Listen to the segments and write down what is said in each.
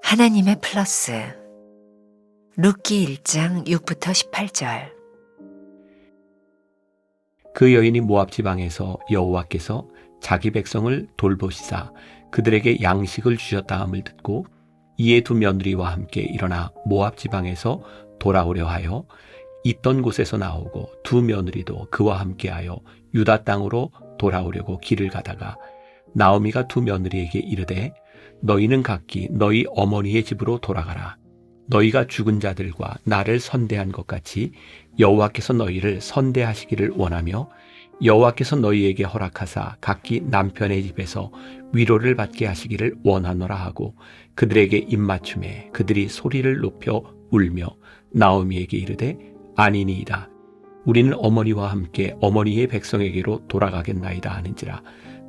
하나님의 플러스. 룻기 1장 6부터 18절. 그 여인이 모압 지방에서 여호와께서 자기 백성을 돌보시사 그들에게 양식을 주셨다 함을 듣고 이에 두 며느리와 함께 일어나 모압 지방에서 돌아오려 하여 있던 곳에서 나오고 두 며느리도 그와 함께하여 유다 땅으로 돌아오려고 길을 가다가 나오미가 두 며느리에게 이르되 너희는 각기 너희 어머니의 집으로 돌아가라. 너희가 죽은 자들과 나를 선대한 것 같이 여호와께서 너희를 선대하시기를 원하며 여호와께서 너희에게 허락하사 각기 남편의 집에서 위로를 받게 하시기를 원하노라 하고 그들에게 입맞춤에 그들이 소리를 높여 울며 나오미에게 이르되 아니니이다. 우리는 어머니와 함께 어머니의 백성에게로 돌아가겠나이다 하는지라.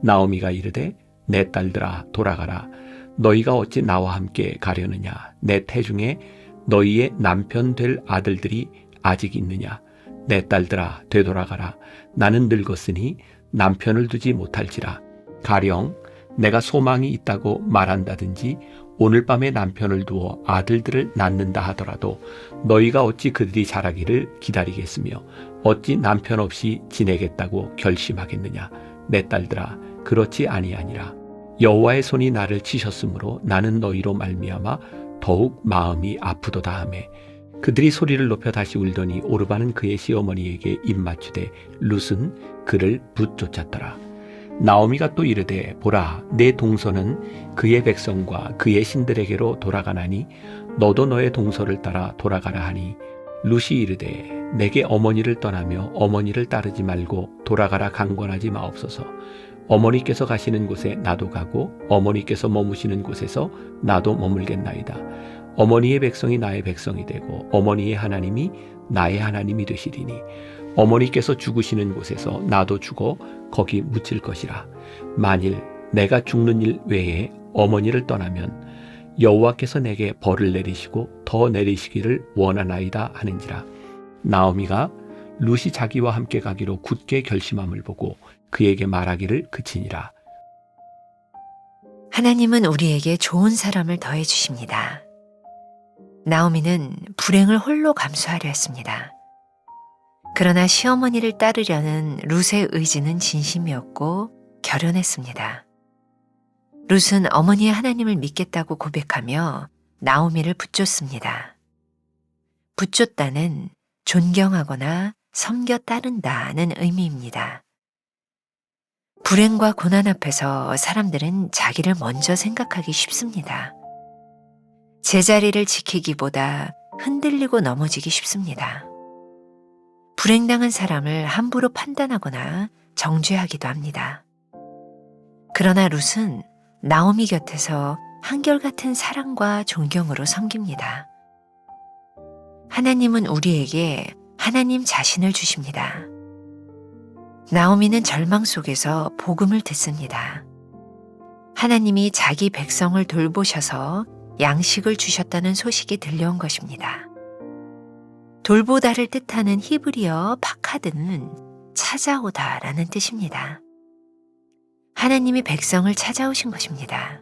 나오미가 이르되 내 딸들아 돌아가라. 너희가 어찌 나와 함께 가려느냐. 내 태중에 너희의 남편 될 아들들이 아직 있느냐. 내 딸들아 되돌아가라. 나는 늙었으니 남편을 두지 못할지라. 가령 내가 소망이 있다고 말한다든지 오늘 밤에 남편을 두어 아들들을 낳는다 하더라도 너희가 어찌 그들이 자라기를 기다리겠으며 어찌 남편 없이 지내겠다고 결심하겠느냐. 내 딸들아 그렇지 아니하니라. 여호와의 손이 나를 치셨으므로 나는 너희로 말미암아 더욱 마음이 아프도다 하매 그들이 소리를 높여 다시 울더니 오르바는 그의 시어머니에게 입맞추되 룻은 그를 붙쫓았더라. 나오미가 또 이르되 보라 내 동서는 그의 백성과 그의 신들에게로 돌아가나니 너도 너의 동서를 따라 돌아가라 하니 룻이 이르되 내게 어머니를 떠나며 어머니를 따르지 말고 돌아가라 강권하지 마옵소서. 어머니께서 가시는 곳에 나도 가고 어머니께서 머무시는 곳에서 나도 머물겠나이다. 어머니의 백성이 나의 백성이 되고 어머니의 하나님이 나의 하나님이 되시리니 어머니께서 죽으시는 곳에서 나도 죽어 거기 묻힐 것이라. 만일 내가 죽는 일 외에 어머니를 떠나면 여호와께서 내게 벌을 내리시고 더 내리시기를 원하나이다 하는지라. 나오미가 룻이 자기와 함께 가기로 굳게 결심함을 보고 그에게 말하기를 그치니라. 하나님은 우리에게 좋은 사람을 더해 주십니다. 나오미는 불행을 홀로 감수하려 했습니다. 그러나 시어머니를 따르려는 룻의 의지는 진심이었고 결연했습니다. 룻은 어머니의 하나님을 믿겠다고 고백하며 나오미를 붙쫓습니다. 붙쫓다는 존경하거나 섬겨 따른다는 의미입니다. 불행과 고난 앞에서 사람들은 자기를 먼저 생각하기 쉽습니다. 제자리를 지키기보다 흔들리고 넘어지기 쉽습니다. 불행당한 사람을 함부로 판단하거나 정죄하기도 합니다. 그러나 룻은 나오미 곁에서 한결같은 사랑과 존경으로 섬깁니다. 하나님은 우리에게 하나님 자신을 주십니다. 나오미는 절망 속에서 복음을 듣습니다. 하나님이 자기 백성을 돌보셔서 양식을 주셨다는 소식이 들려온 것입니다. 돌보다를 뜻하는 히브리어 파카드는 찾아오다라는 뜻입니다. 하나님이 백성을 찾아오신 것입니다.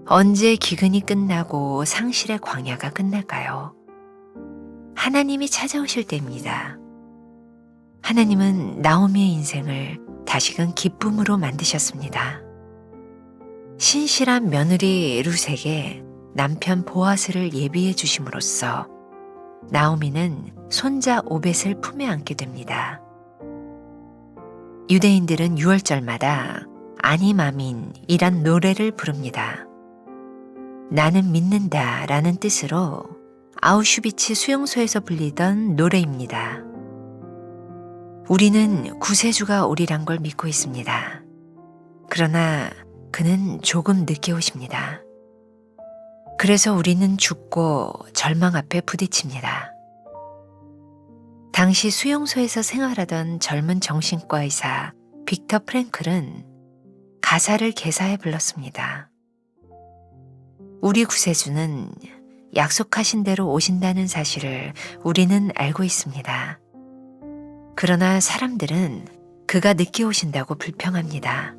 언제 기근이 끝나고 상실의 광야가 끝날까요? 하나님이 찾아오실 때입니다. 하나님은 나오미의 인생을 다시금 기쁨으로 만드셨습니다. 신실한 며느리 룻에게 남편 보아스를 예비해 주심으로써 나오미는 손자 오벳을 품에 안게 됩니다. 유대인들은 6월절마다 아니마민이란 노래를 부릅니다. 나는 믿는다 라는 뜻으로 아우슈비츠 수용소에서 불리던 노래입니다. 우리는 구세주가 오리란 걸 믿고 있습니다. 그러나 그는 조금 늦게 오십니다. 그래서 우리는 죽고 절망 앞에 부딪힙니다. 당시 수용소에서 생활하던 젊은 정신과 의사 빅터 프랭클은 가사를 개사해 불렀습니다. 우리 구세주는 약속하신 대로 오신다는 사실을 우리는 알고 있습니다. 그러나 사람들은 그가 늦게 오신다고 불평합니다.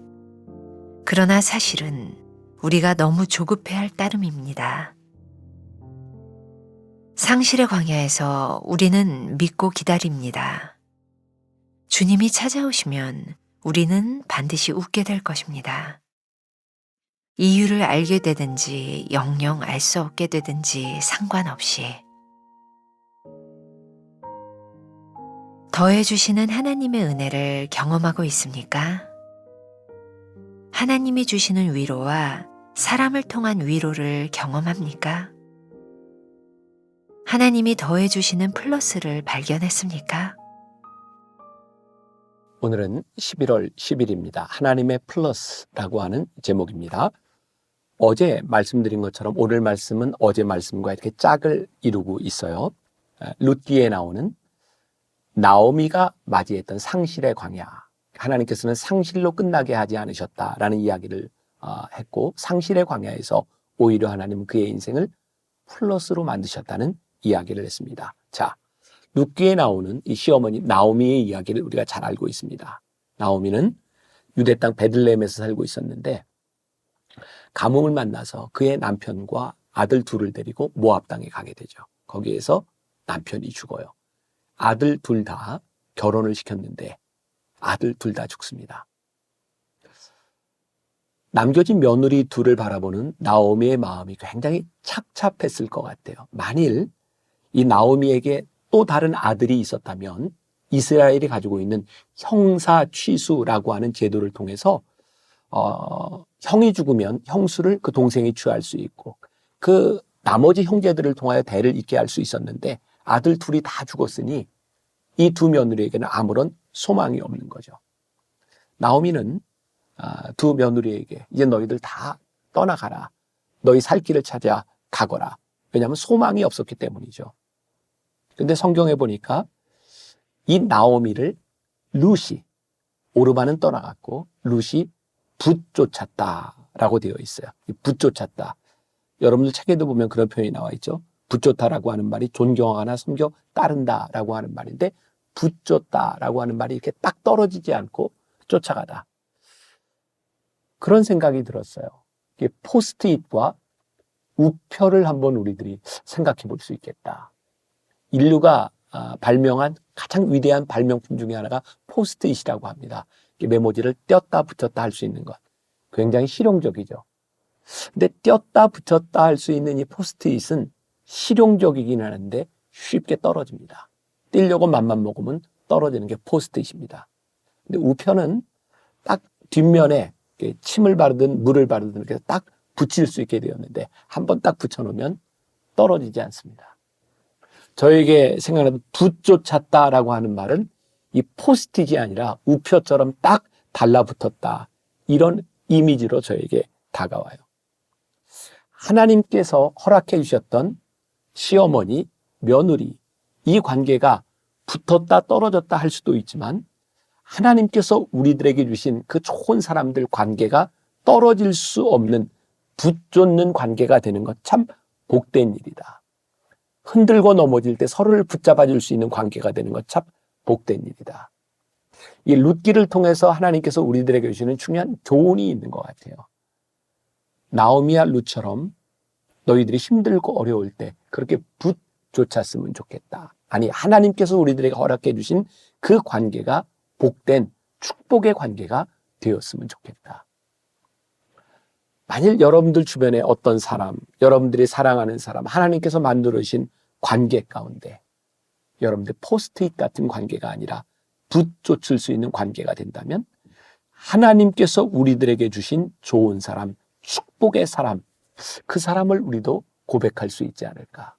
그러나 사실은 우리가 너무 조급해할 따름입니다. 상실의 광야에서 우리는 믿고 기다립니다. 주님이 찾아오시면 우리는 반드시 웃게 될 것입니다. 이유를 알게 되든지 영영 알 수 없게 되든지 상관없이 더해주시는 하나님의 은혜를 경험하고 있습니까? 하나님이 주시는 위로와 사람을 통한 위로를 경험합니까? 하나님이 더해주시는 플러스를 발견했습니까? 오늘은 11월 10일입니다. 하나님의 플러스라고 하는 제목입니다. 어제 말씀드린 것처럼 오늘 말씀은 어제 말씀과 이렇게 짝을 이루고 있어요. 룻기에 나오는 나오미가 맞이했던 상실의 광야. 하나님께서는 상실로 끝나게 하지 않으셨다라는 이야기를 했고, 상실의 광야에서 오히려 하나님은 그의 인생을 플러스로 만드셨다는 이야기를 했습니다. 자, 룻기에 나오는 이 시어머니 나오미의 이야기를 우리가 잘 알고 있습니다. 나오미는 유대 땅 베들레헴에서 살고 있었는데 가뭄을 만나서 그의 남편과 아들 둘을 데리고 모압 땅에 가게 되죠. 거기에서 남편이 죽어요. 아들 둘 다 결혼을 시켰는데 아들 둘 다 죽습니다. 남겨진 며느리 둘을 바라보는 나오미의 마음이 굉장히 착잡했을 것 같아요. 만일 이 나오미에게 또 다른 아들이 있었다면 이스라엘이 가지고 있는 형사 취수라고 하는 제도를 통해서 형이 죽으면 형수를 그 동생이 취할 수 있고 그 나머지 형제들을 통하여 대를 잇게 할 수 있었는데 아들 둘이 다 죽었으니 이 두 며느리에게는 아무런 소망이 없는 거죠. 나오미는 두 며느리에게 이제 너희들 다 떠나가라. 너희 살 길을 찾아 가거라. 왜냐하면 소망이 없었기 때문이죠. 근데 성경에 보니까 이 나오미를 룻이, 오르바는 떠나갔고 룻이 붙쫓았다라고 되어 있어요. 붙쫓았다. 여러분들 책에도 보면 그런 표현이 나와 있죠. 붙쫓다라고 하는 말이 존경하거나 섬겨 따른다라고 하는 말인데 붙쫓다라고 하는 말이 이렇게 딱 떨어지지 않고 쫓아가다. 그런 생각이 들었어요. 이게 포스트잇과 우표를 한번 우리들이 생각해 볼 수 있겠다. 인류가 발명한 가장 위대한 발명품 중에 하나가 포스트잇이라고 합니다. 메모지를 떼었다 붙였다 할 수 있는 것. 굉장히 실용적이죠. 근데 떼었다 붙였다 할 수 있는 이 포스트잇은 실용적이긴 하는데 쉽게 떨어집니다. 떼려고 맘만 먹으면 떨어지는 게 포스트잇입니다. 근데 우표는 딱 뒷면에 침을 바르든 물을 바르든 이렇게 딱 붙일 수 있게 되었는데 한번 딱 붙여놓으면 떨어지지 않습니다. 저에게 생각나는 붙쫓았다라고 하는 말은 이 포스트잇이 아니라 우표처럼 딱 달라붙었다. 이런 이미지로 저에게 다가와요. 하나님께서 허락해 주셨던 시어머니, 며느리, 이 관계가 붙었다 떨어졌다 할 수도 있지만 하나님께서 우리들에게 주신 그 좋은 사람들 관계가 떨어질 수 없는 붙쫓는 관계가 되는 것 참 복된 일이다. 흔들고 넘어질 때 서로를 붙잡아 줄 수 있는 관계가 되는 것 참 복된 일이다. 이 룻기를 통해서 하나님께서 우리들에게 주시는 중요한 교훈이 있는 것 같아요. 나오미와 룻처럼 너희들이 힘들고 어려울 때 그렇게 붙쫓았으면 좋겠다. 아니, 하나님께서 우리들에게 허락해 주신 그 관계가 복된 축복의 관계가 되었으면 좋겠다. 만일 여러분들 주변에 어떤 사람, 여러분들이 사랑하는 사람, 하나님께서 만들어주신 관계 가운데 여러분들 포스트잇 같은 관계가 아니라 붙쫓을 수 있는 관계가 된다면 하나님께서 우리들에게 주신 좋은 사람, 축복의 사람, 그 사람을 우리도 고백할 수 있지 않을까.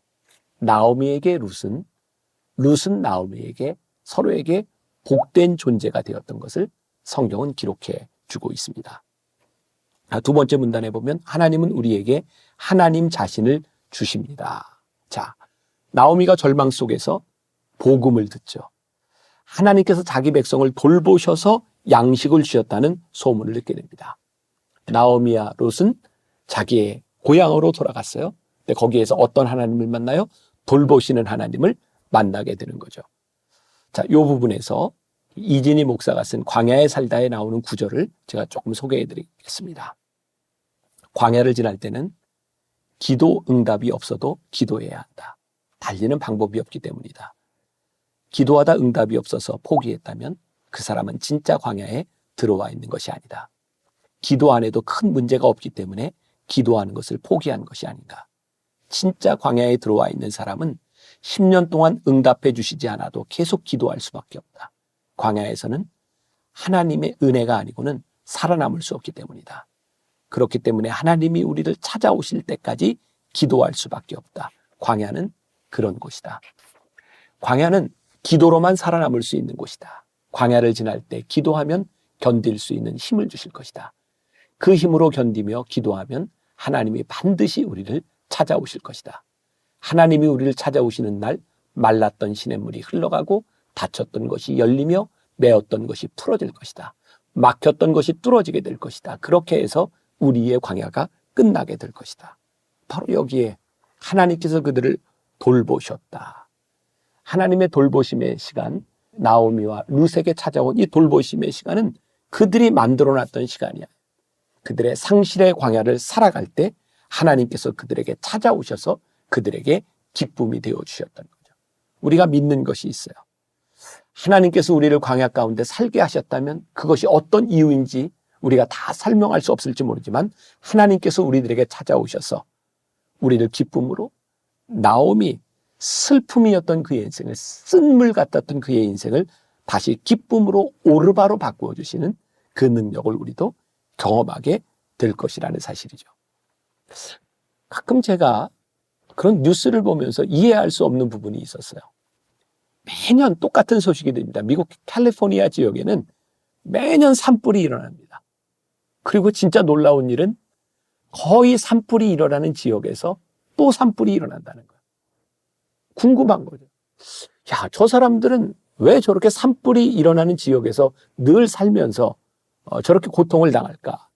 나오미에게 룻은 나오미에게 서로에게 복된 존재가 되었던 것을 성경은 기록해 주고 있습니다. 두 번째 문단에 보면 하나님은 우리에게 하나님 자신을 주십니다. 자, 나오미가 절망 속에서 복음을 듣죠. 하나님께서 자기 백성을 돌보셔서 양식을 주셨다는 소문을 듣게 됩니다. 나오미와 롯은 자기의 고향으로 돌아갔어요. 근데 거기에서 어떤 하나님을 만나요? 돌보시는 하나님을 만나게 되는 거죠. 자, 이 부분에서 이진희 목사가 쓴 광야에 살다에 나오는 구절을 제가 조금 소개해 드리겠습니다. 광야를 지날 때는 기도 응답이 없어도 기도해야 한다. 달리는 방법이 없기 때문이다. 기도하다 응답이 없어서 포기했다면 그 사람은 진짜 광야에 들어와 있는 것이 아니다. 기도 안 해도 큰 문제가 없기 때문에 기도하는 것을 포기한 것이 아닌가. 진짜 광야에 들어와 있는 사람은 10년 동안 응답해 주시지 않아도 계속 기도할 수밖에 없다. 광야에서는 하나님의 은혜가 아니고는 살아남을 수 없기 때문이다. 그렇기 때문에 하나님이 우리를 찾아오실 때까지 기도할 수밖에 없다. 광야는 그런 곳이다. 광야는 기도로만 살아남을 수 있는 곳이다. 광야를 지날 때 기도하면 견딜 수 있는 힘을 주실 것이다. 그 힘으로 견디며 기도하면 하나님이 반드시 우리를 찾아오실 것이다. 하나님이 우리를 찾아오시는 날 말랐던 시냇물이 흘러가고 닫혔던 것이 열리며 메었던 것이 풀어질 것이다. 막혔던 것이 뚫어지게 될 것이다. 그렇게 해서 우리의 광야가 끝나게 될 것이다. 바로 여기에 하나님께서 그들을 돌보셨다. 하나님의 돌보심의 시간, 나오미와 룻에게 찾아온 이 돌보심의 시간은 그들이 만들어놨던 시간이야. 그들의 상실의 광야를 살아갈 때 하나님께서 그들에게 찾아오셔서 그들에게 기쁨이 되어주셨던 거죠. 우리가 믿는 것이 있어요. 하나님께서 우리를 광야 가운데 살게 하셨다면 그것이 어떤 이유인지 우리가 다 설명할 수 없을지 모르지만 하나님께서 우리들에게 찾아오셔서 우리를 기쁨으로 나오미 슬픔이었던 그의 인생을 쓴물 같았던 그의 인생을 다시 기쁨으로 오르바로 바꾸어 주시는 그 능력을 우리도 경험하게 될 것이라는 사실이죠. 가끔 제가 그런 뉴스를 보면서 이해할 수 없는 부분이 있었어요. 매년 똑같은 소식이 됩니다. 미국 캘리포니아 지역에는 매년 산불이 일어납니다. 그리고 진짜 놀라운 일은 거의 산불이 일어나는 지역에서 또 산불이 일어난다는 거예요. 궁금한 거죠. 야, 저 사람들은 왜 저렇게 산불이 일어나는 지역에서 늘 살면서 저렇게 고통을 당할까?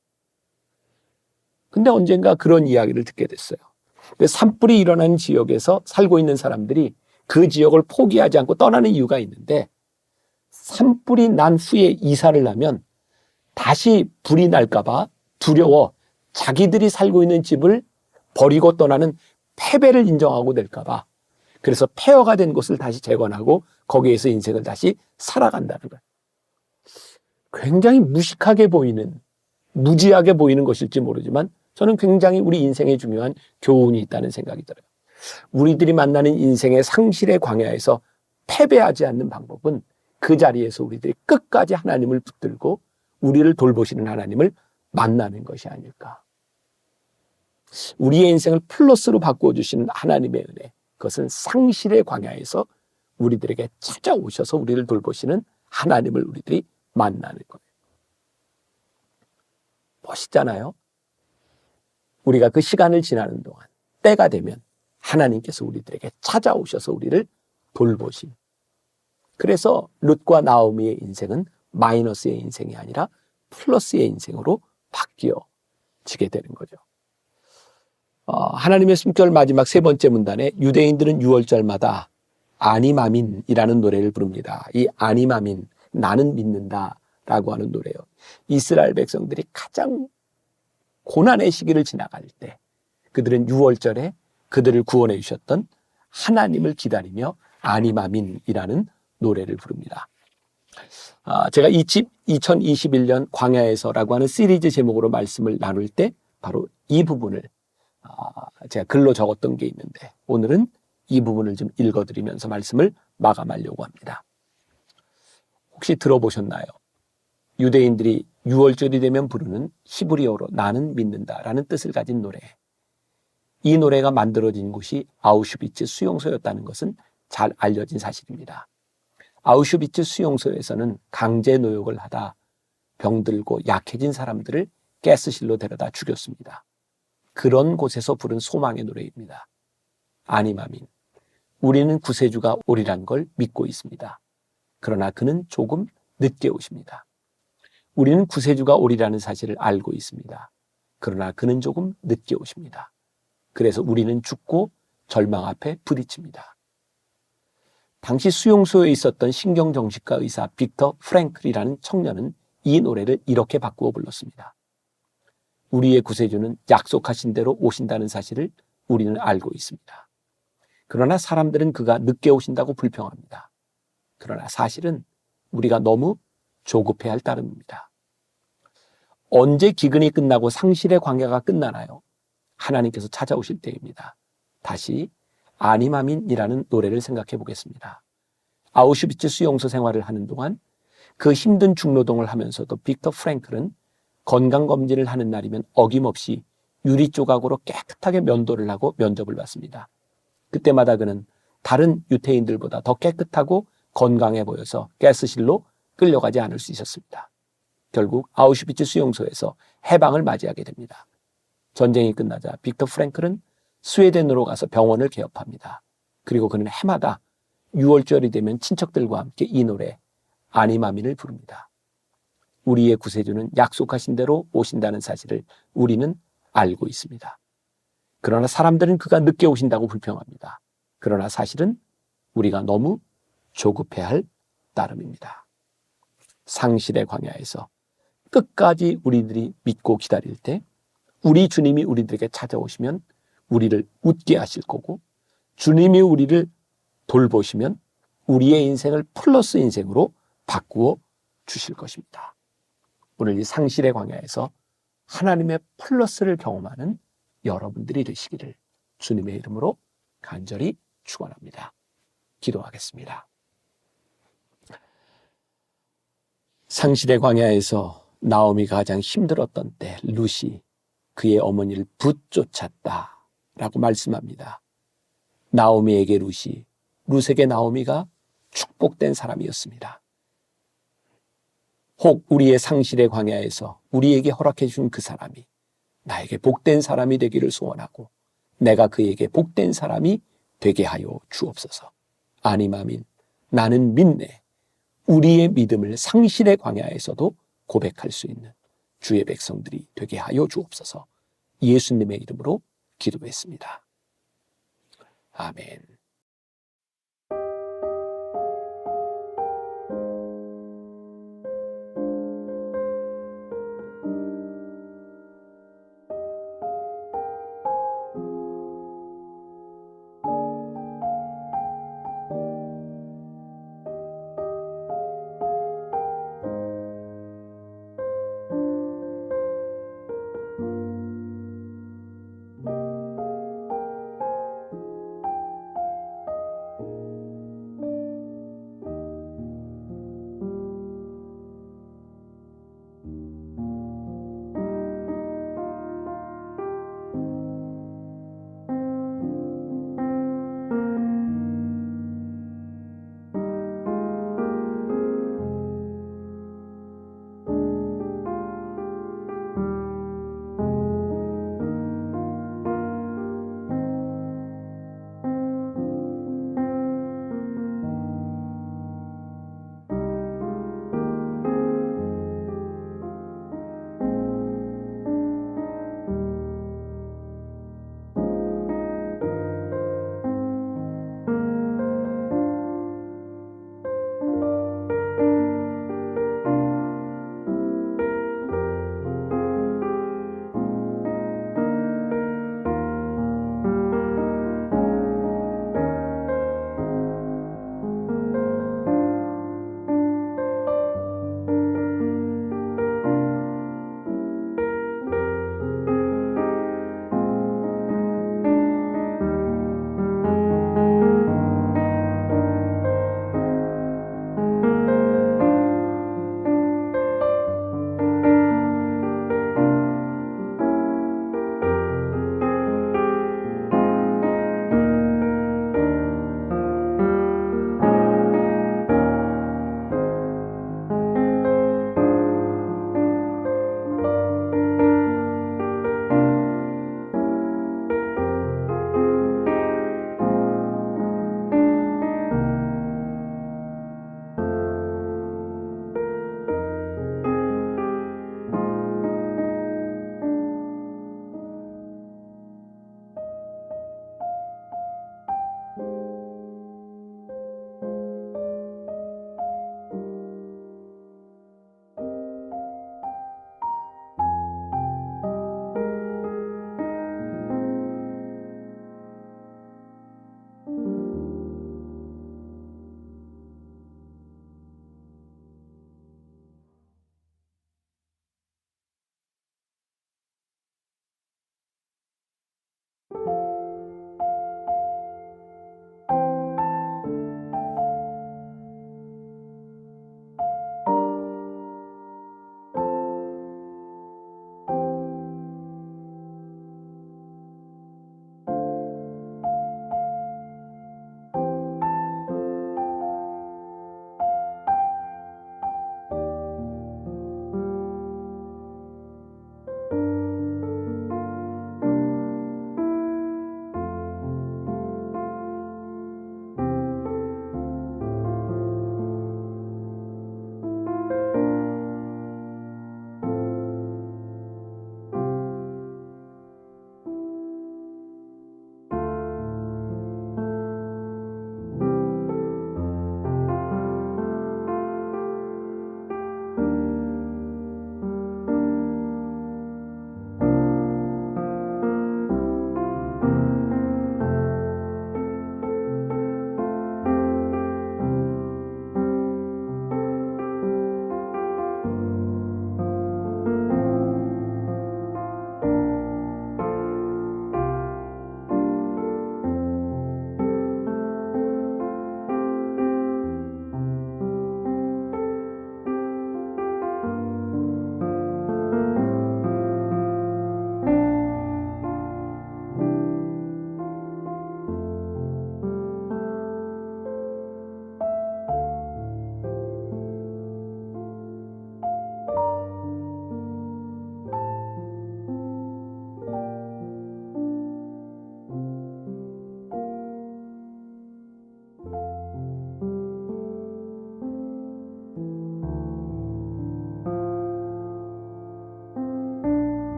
근데 언젠가 그런 이야기를 듣게 됐어요. 산불이 일어나는 지역에서 살고 있는 사람들이 그 지역을 포기하지 않고 떠나는 이유가 있는데 산불이 난 후에 이사를 하면 다시 불이 날까 봐 두려워 자기들이 살고 있는 집을 버리고 떠나는 패배를 인정하고 낼까 봐 그래서 폐허가 된 곳을 다시 재건하고 거기에서 인생을 다시 살아간다는 거예요. 굉장히 무식하게 보이는, 무지하게 보이는 것일지 모르지만 저는 굉장히 우리 인생에 중요한 교훈이 있다는 생각이 들어요. 우리들이 만나는 인생의 상실의 광야에서 패배하지 않는 방법은 그 자리에서 우리들이 끝까지 하나님을 붙들고 우리를 돌보시는 하나님을 만나는 것이 아닐까. 우리의 인생을 플러스로 바꿔주시는 하나님의 은혜, 그것은 상실의 광야에서 우리들에게 찾아오셔서 우리를 돌보시는 하나님을 우리들이 만나는 거예요. 멋있잖아요. 우리가 그 시간을 지나는 동안 때가 되면 하나님께서 우리들에게 찾아오셔서 우리를 돌보심. 그래서 룻과 나오미의 인생은 마이너스의 인생이 아니라 플러스의 인생으로 바뀌어지게 되는 거죠. 하나님의 숨결 마지막 세 번째 문단에 유대인들은 유월절마다 아니마민이라는 노래를 부릅니다. 이 아니마민, 나는 믿는다 라고 하는 노래예요. 이스라엘 백성들이 가장 고난의 시기를 지나갈 때 그들은 유월절에 그들을 구원해 주셨던 하나님을 기다리며 아니마민이라는 노래를 부릅니다. 제가 2021년 광야에서라고 하는 시리즈 제목으로 말씀을 나눌 때 바로 이 부분을 제가 글로 적었던 게 있는데 오늘은 이 부분을 좀 읽어드리면서 말씀을 마감하려고 합니다. 혹시 들어보셨나요? 유대인들이 유월절이 되면 부르는 히브리어로 나는 믿는다라는 뜻을 가진 노래. 이 노래가 만들어진 곳이 아우슈비츠 수용소였다는 것은 잘 알려진 사실입니다. 아우슈비츠 수용소에서는 강제 노역을 하다 병들고 약해진 사람들을 가스실로 데려다 죽였습니다. 그런 곳에서 부른 소망의 노래입니다. 아니마민. 우리는 구세주가 오리란 걸 믿고 있습니다. 그러나 그는 조금 늦게 오십니다. 우리는 구세주가 오리라는 사실을 알고 있습니다. 그러나 그는 조금 늦게 오십니다. 그래서 우리는 죽고 절망 앞에 부딪힙니다. 당시 수용소에 있었던 신경정신과 의사 빅터 프랭클이라는 청년은 이 노래를 이렇게 바꾸어 불렀습니다. 우리의 구세주는 약속하신 대로 오신다는 사실을 우리는 알고 있습니다. 그러나 사람들은 그가 늦게 오신다고 불평합니다. 그러나 사실은 우리가 너무 조급해할 따름입니다. 언제 기근이 끝나고 상실의 광야가 끝나나요? 하나님께서 찾아오실 때입니다. 다시 아니마민이라는 노래를 생각해 보겠습니다. 아우슈비츠 수용소 생활을 하는 동안 그 힘든 중노동을 하면서도 빅터 프랭클은 건강검진을 하는 날이면 어김없이 유리 조각으로 깨끗하게 면도를 하고 면접을 받습니다. 그때마다 그는 다른 유태인들보다 더 깨끗하고 건강해 보여서 가스실로 끌려가지 않을 수 있었습니다. 결국 아우슈비츠 수용소에서 해방을 맞이하게 됩니다. 전쟁이 끝나자 빅터 프랭클은 스웨덴으로 가서 병원을 개업합니다. 그리고 그는 해마다 6월절이 되면 친척들과 함께 이 노래 아니마민을 부릅니다. 우리의 구세주는 약속하신 대로 오신다는 사실을 우리는 알고 있습니다. 그러나 사람들은 그가 늦게 오신다고 불평합니다. 그러나 사실은 우리가 너무 조급해할 따름입니다. 상실의 광야에서 끝까지 우리들이 믿고 기다릴 때 우리 주님이 우리들에게 찾아오시면 우리를 웃게 하실 거고, 주님이 우리를 돌보시면 우리의 인생을 플러스 인생으로 바꾸어 주실 것입니다. 오늘 이 상실의 광야에서 하나님의 플러스를 경험하는 여러분들이 되시기를 주님의 이름으로 간절히 축원합니다. 기도하겠습니다. 상실의 광야에서 나오미가 가장 힘들었던 때 룻이 그의 어머니를 붙쫓았다 라고 말씀합니다. 나오미에게 룻이, 룻에게 나오미가 축복된 사람이었습니다. 혹 우리의 상실의 광야에서 우리에게 허락해 준 그 사람이 나에게 복된 사람이 되기를 소원하고 내가 그에게 복된 사람이 되게 하여 주옵소서. 아니마민, 나는 믿네. 우리의 믿음을 상실의 광야에서도 고백할 수 있는 주의 백성들이 되게 하여 주옵소서. 예수님의 이름으로 기도했습니다. 아멘.